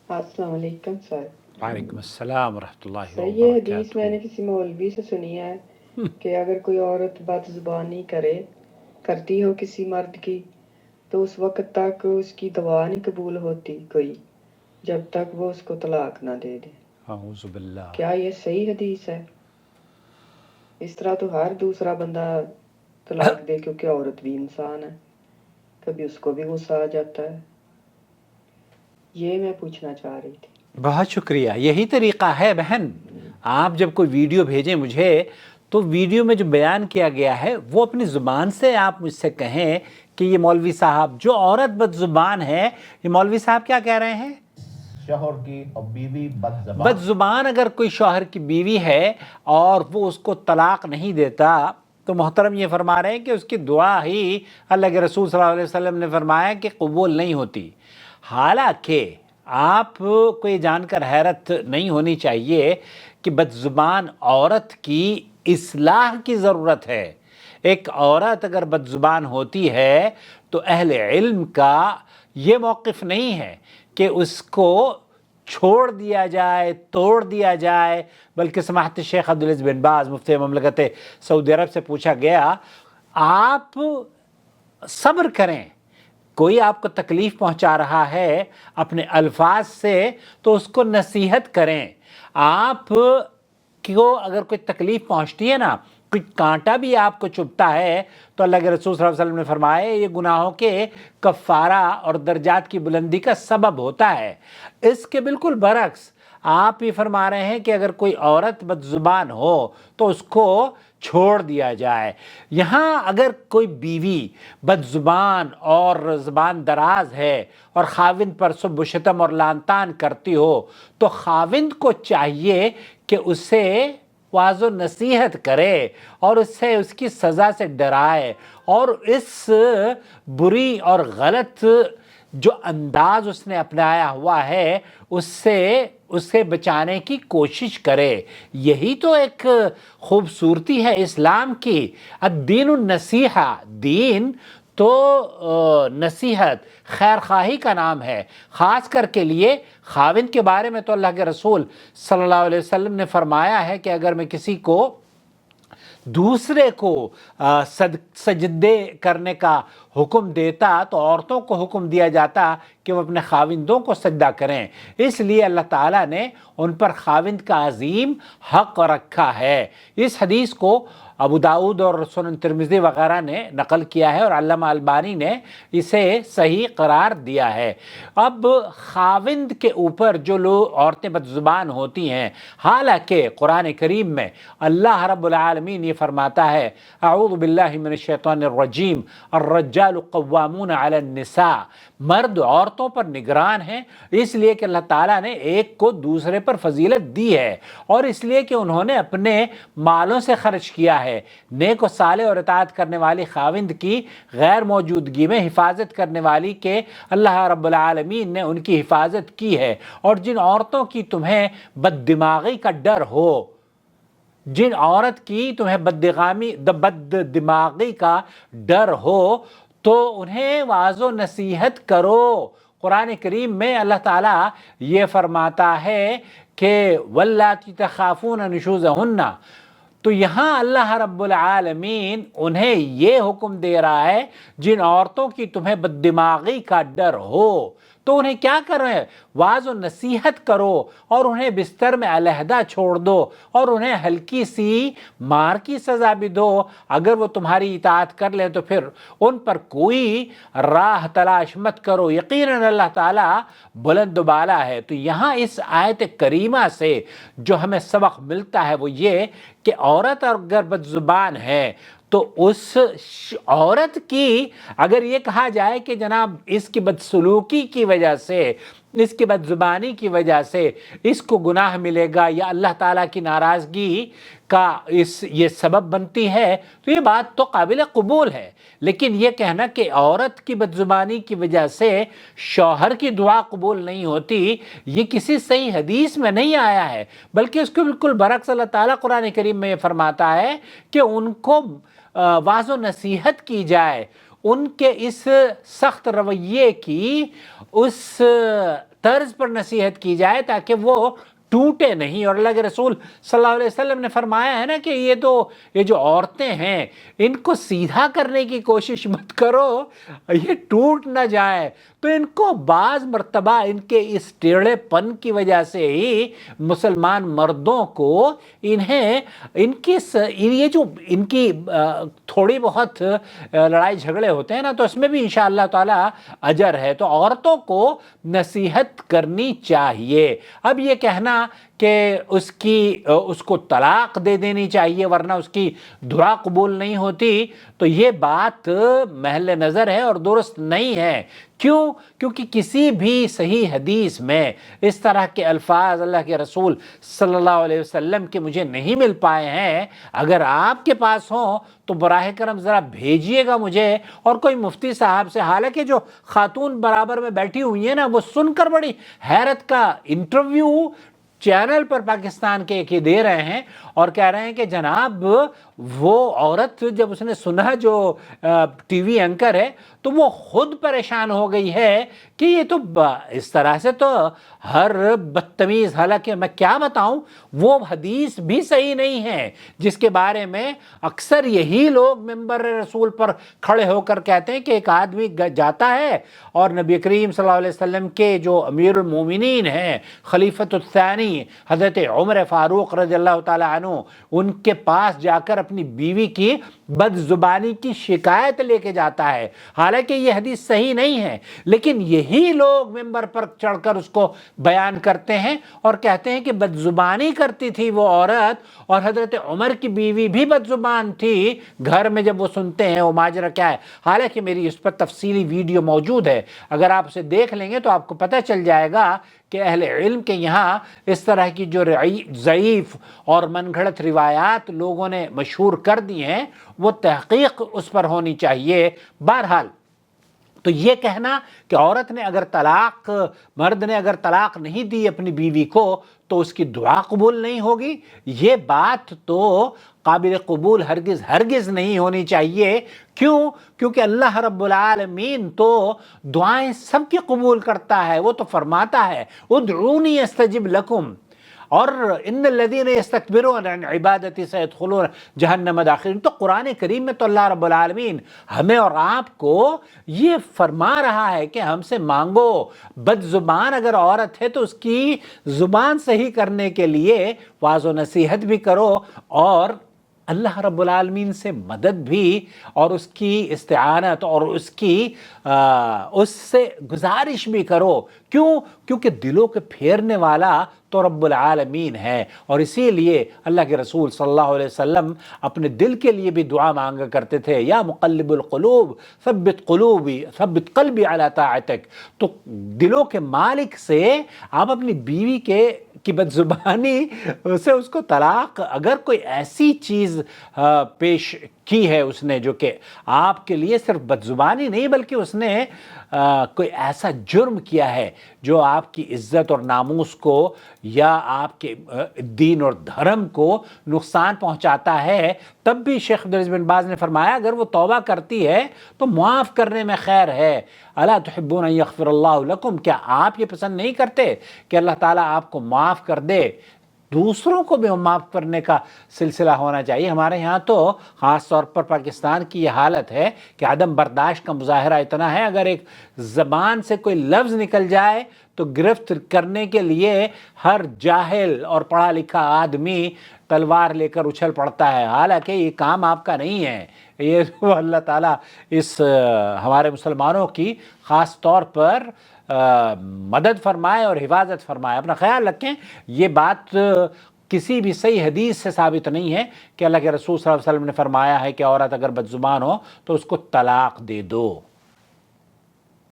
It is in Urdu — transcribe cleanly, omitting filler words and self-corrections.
السلام علیکم سر. وعلیکم السلام ورحمۃ سر اللہ یہ حدیث میں نے وبرکاتہ. کسی مولوی سے سنی ہے کہ اگر کوئی عورت بد زبانی کرتی ہو کسی مرد کی تو اس وقت تک اس کی دعا نہیں قبول ہوتی کوئی جب تک وہ اس کو طلاق نہ دے دے. اعوذ باللہ. کیا یہ صحیح حدیث ہے؟ اس طرح تو ہر دوسرا بندہ طلاق دے کیونکہ عورت بھی انسان ہے، کبھی اس کو بھی غصہ آ جاتا ہے. یہ میں پوچھنا چاہ رہی تھی. بہت شکریہ. یہی طریقہ ہے بہن. آپ جب کوئی ویڈیو بھیجیں مجھے تو ویڈیو میں جو بیان کیا گیا ہے وہ اپنی زبان سے آپ مجھ سے کہیں کہ یہ مولوی صاحب جو عورت بد زبان ہے، یہ مولوی صاحب کیا کہہ رہے ہیں؟ شوہر کی اور بیوی بد زبان. بد زبان اگر کوئی شوہر کی بیوی ہے اور وہ اس کو طلاق نہیں دیتا تو محترم یہ فرما رہے ہیں کہ اس کی دعا ہی اللہ کے رسول صلی اللہ علیہ وسلم نے فرمایا کہ قبول نہیں ہوتی. حالانکہ آپ کو یہ جان کر حیرت نہیں ہونی چاہیے کہ بد زبان عورت کی اصلاح کی ضرورت ہے. ایک عورت اگر بد زبان ہوتی ہے تو اہل علم کا یہ موقف نہیں ہے کہ اس کو چھوڑ دیا جائے، توڑ دیا جائے، بلکہ سماحت شیخ عبدالعزیز بن باز مفتی مملکت سعودی عرب سے پوچھا گیا آپ صبر کریں، کوئی آپ کو تکلیف پہنچا رہا ہے اپنے الفاظ سے تو اس کو نصیحت کریں. آپ کو اگر کوئی تکلیف پہنچتی ہے نا، کوئی کانٹا بھی آپ کو چبھتا ہے تو اللہ کے رسول صلی اللہ علیہ وسلم نے فرمایا یہ گناہوں کے کفارہ اور درجات کی بلندی کا سبب ہوتا ہے. اس کے بالکل برعکس آپ یہ فرما رہے ہیں کہ اگر کوئی عورت بد زبان ہو تو اس کو چھوڑ دیا جائے. یہاں اگر کوئی بیوی بد زبان اور زبان دراز ہے اور خاوند پر سب و شتم اور لعن طعن کرتی ہو تو خاوند کو چاہیے کہ اسے واعظ و نصیحت کرے اور اس سے اس کی سزا سے ڈرائے اور اس بری اور غلط جو انداز اس نے اپنایا ہوا ہے اسے بچانے کی کوشش کرے. یہی تو ایک خوبصورتی ہے اسلام کی. الدین النصیحہ، دین تو نصیحت خیر خواہی کا نام ہے. خاص کر کے لیے خاوند کے بارے میں تو اللہ کے رسول صلی اللہ علیہ وسلم نے فرمایا ہے کہ اگر میں کسی کو دوسرے کو سجدے کرنے کا حکم دیتا تو عورتوں کو حکم دیا جاتا کہ وہ اپنے خاوندوں کو سجدہ کریں. اس لیے اللہ تعالیٰ نے ان پر خاوند کا عظیم حق رکھا ہے. اس حدیث کو ابو داؤد اور سنن ترمذی وغیرہ نے نقل کیا ہے اور علامہ البانی نے اسے صحیح قرار دیا ہے. اب خاوند کے اوپر جو لوگ عورتیں بد زبان ہوتی ہیں، حالانکہ قرآن کریم میں اللہ رب العالمین یہ فرماتا ہے اعوذ باللہ من الشیطان الرجیم الرجال قوامون علی النساء، مرد عورتوں پر نگران ہیں اس لیے کہ اللہ تعالیٰ نے ایک کو دوسرے پر فضیلت دی ہے اور اس لیے کہ انہوں نے اپنے مالوں سے خرچ کیا ہے. نیک و صالح اور اطاعت کرنے والی خاوند کی غیر موجودگی میں حفاظت کرنے والی کہ اللہ رب العالمین نے ان کی حفاظت کی ہے. اور جن عورتوں کی تمہیں بد دماغی کا ڈر ہو، جن عورت کی تمہیں بد دماغی کا ڈر ہو تو انہیں واعظ و نصیحت کرو. قرآن کریم میں اللہ تعالیٰ یہ فرماتا ہے کہ واللاتی تخافون نشوزہن، تو یہاں اللہ رب العالمین انہیں یہ حکم دے رہا ہے جن عورتوں کی تمہیں بد دماغی کا ڈر ہو تو انہیں کیا کریں؟ واعظ و نصیحت کرو اور انہیں بستر میں علیحدہ چھوڑ دو اور انہیں ہلکی سی مار کی سزا بھی دو. اگر وہ تمہاری اطاعت کر لیں تو پھر ان پر کوئی راہ تلاش مت کرو، یقیناً اللہ تعالیٰ بلند و بالا ہے. تو یہاں اس آیت کریمہ سے جو ہمیں سبق ملتا ہے وہ یہ کہ عورت اگر بد زبان ہے تو اس عورت کی اگر یہ کہا جائے کہ جناب اس کی بدسلوکی کی وجہ سے، اس کی بد زبانی کی وجہ سے اس کو گناہ ملے گا یا اللہ تعالیٰ کی ناراضگی کا یہ سبب بنتی ہے تو یہ بات تو قابل قبول ہے. لیکن یہ کہنا کہ عورت کی بد زبانی کی وجہ سے شوہر کی دعا قبول نہیں ہوتی، یہ کسی صحیح حدیث میں نہیں آیا ہے، بلکہ اس کو بالکل برعکس اللہ تعالیٰ قرآن کریم میں یہ فرماتا ہے کہ ان کو واعظ و نصیحت کی جائے، ان کے اس سخت رویے کی اس طرز پر نصیحت کی جائے تاکہ وہ ٹوٹے نہیں. اور اللہ کے رسول صلی اللہ علیہ وسلم نے فرمایا ہے نا کہ یہ جو عورتیں ہیں ان کو سیدھا کرنے کی کوشش مت کرو، یہ ٹوٹ نہ جائے. تو ان کو بعض مرتبہ ان کے اس ٹیڑھے پن کی وجہ سے ہی مسلمان مردوں کو ان کی تھوڑی بہت لڑائی جھگڑے ہوتے ہیں نا، تو اس میں بھی انشاءاللہ تعالی اجر ہے. تو عورتوں کو نصیحت کرنی چاہیے. اب یہ کہنا کہ اس کو طلاق دے دینی چاہیے ورنہ اس کی دعا قبول نہیں ہوتی، تو یہ بات محل نظر ہے اور درست نہیں ہے. کیوں؟ کیونکہ کسی بھی صحیح حدیث میں اس طرح کے الفاظ اللہ کے رسول صلی اللہ علیہ وسلم کے مجھے نہیں مل پائے ہیں. اگر آپ کے پاس ہوں تو براہ کرم ذرا بھیجیے گا مجھے اور کوئی مفتی صاحب سے. حالانکہ جو خاتون برابر میں بیٹھی ہوئی ہیں نا، وہ سن کر بڑی حیرت کا انٹرویو چینل پر پاکستان کے ایک ہی دے رہے ہیں اور کہہ رہے ہیں کہ جناب وہ عورت جب اس نے سنا جو ٹی وی اینکر ہے تو وہ خود پریشان ہو گئی ہے کہ یہ تو اس طرح سے تو ہر بدتمیز، حالانکہ میں کیا بتاؤں وہ حدیث بھی صحیح نہیں ہے جس کے بارے میں اکثر یہی لوگ منبر رسول پر کھڑے ہو کر کہتے ہیں کہ ایک آدمی جاتا ہے اور نبی کریم صلی اللہ علیہ وسلم کے جو امیر المومنین ہیں خلیفۃ الثانی حضرت عمر فاروق رضی اللہ تعالی عنہ، ان کے پاس جا کر اپنی بیوی کی بد زبانی کی شکایت لے کے جاتا ہے. حالانکہ یہ حدیث صحیح نہیں ہے، لیکن یہی لوگ منبر پر چڑھ کر اس کو بیان کرتے ہیں اور کہتے ہیں کہ بد زبانی کرتی تھی وہ عورت اور حضرت عمر کی بیوی بھی بد زبان تھی. گھر میں جب وہ سنتے ہیں وہ ماجرا کیا ہے. حالانکہ میری اس پر تفصیلی ویڈیو موجود ہے، اگر آپ اسے دیکھ لیں گے تو آپ کو پتہ چل جائے گا کہ اہل علم کے یہاں اس طرح کی جو ضعیف اور من گھڑت روایات لوگوں نے مشہور کر دی ہیں وہ تحقیق اس پر ہونی چاہیے. بہرحال تو یہ کہنا کہ مرد نے اگر طلاق نہیں دی اپنی بیوی کو تو اس کی دعا قبول نہیں ہوگی، یہ بات تو قابل قبول ہرگز نہیں ہونی چاہیے. کیوں؟ کیونکہ اللہ رب العالمین تو دعائیں سب کی قبول کرتا ہے. وہ تو فرماتا ہے ادعونی استجب لکم، اور ان الذین یستکبرون عن عبادتی سیدخلون جہنم داخرین. تو قرآن کریم میں تو اللہ رب العالمین ہمیں اور آپ کو یہ فرما رہا ہے کہ ہم سے مانگو. بد زبان اگر عورت ہے تو اس کی زبان صحیح کرنے کے لیے واعظ و نصیحت بھی کرو اور اللہ رب العالمین سے مدد بھی اور اس کی استعانت اور اس سے گزارش بھی کرو. کیوں؟ کیونکہ دلوں کے پھیرنے والا تو رب العالمین ہے. اور اسی لیے اللہ کے رسول صلی اللہ علیہ وسلم اپنے دل کے لیے بھی دعا مانگا کرتے تھے، یا مقلب القلوب ثبت قلبی علی طاعتک. تو دلوں کے مالک سے آپ اپنی بیوی کی بد زبانی سے اس کو طلاق، اگر کوئی ایسی چیز پیش کی ہے اس نے جو کہ آپ کے لیے صرف بد زبانی نہیں بلکہ اس نے کوئی ایسا جرم کیا ہے جو آپ کی عزت اور ناموس کو یا آپ کے دین اور دھرم کو نقصان پہنچاتا ہے، تب بھی شیخ عبدالعزیز بن باز نے فرمایا اگر وہ توبہ کرتی ہے تو معاف کرنے میں خیر ہے. الا تحبون ان یغفر اللہ لکم، کیا آپ یہ پسند نہیں کرتے کہ اللہ تعالیٰ آپ کو معاف کر دے؟ دوسروں کو بھی معاف کرنے کا سلسلہ ہونا چاہیے. ہمارے ہاں تو خاص طور پر پاکستان کی یہ حالت ہے کہ عدم برداشت کا مظاہرہ اتنا ہے، اگر ایک زبان سے کوئی لفظ نکل جائے تو گرفت کرنے کے لیے ہر جاہل اور پڑھا لکھا آدمی تلوار لے کر اچھل پڑتا ہے. حالانکہ یہ کام آپ کا نہیں ہے. یہ اللہ تعالیٰ اس ہمارے مسلمانوں کی خاص طور پر مدد فرمائے اور حفاظت فرمائے. اپنا خیال رکھیں. یہ بات کسی بھی صحیح حدیث سے ثابت نہیں ہے کہ اللہ کے رسول صلی اللہ علیہ وسلم نے فرمایا ہے کہ عورت اگر بد زبان ہو تو اس کو طلاق دے دو.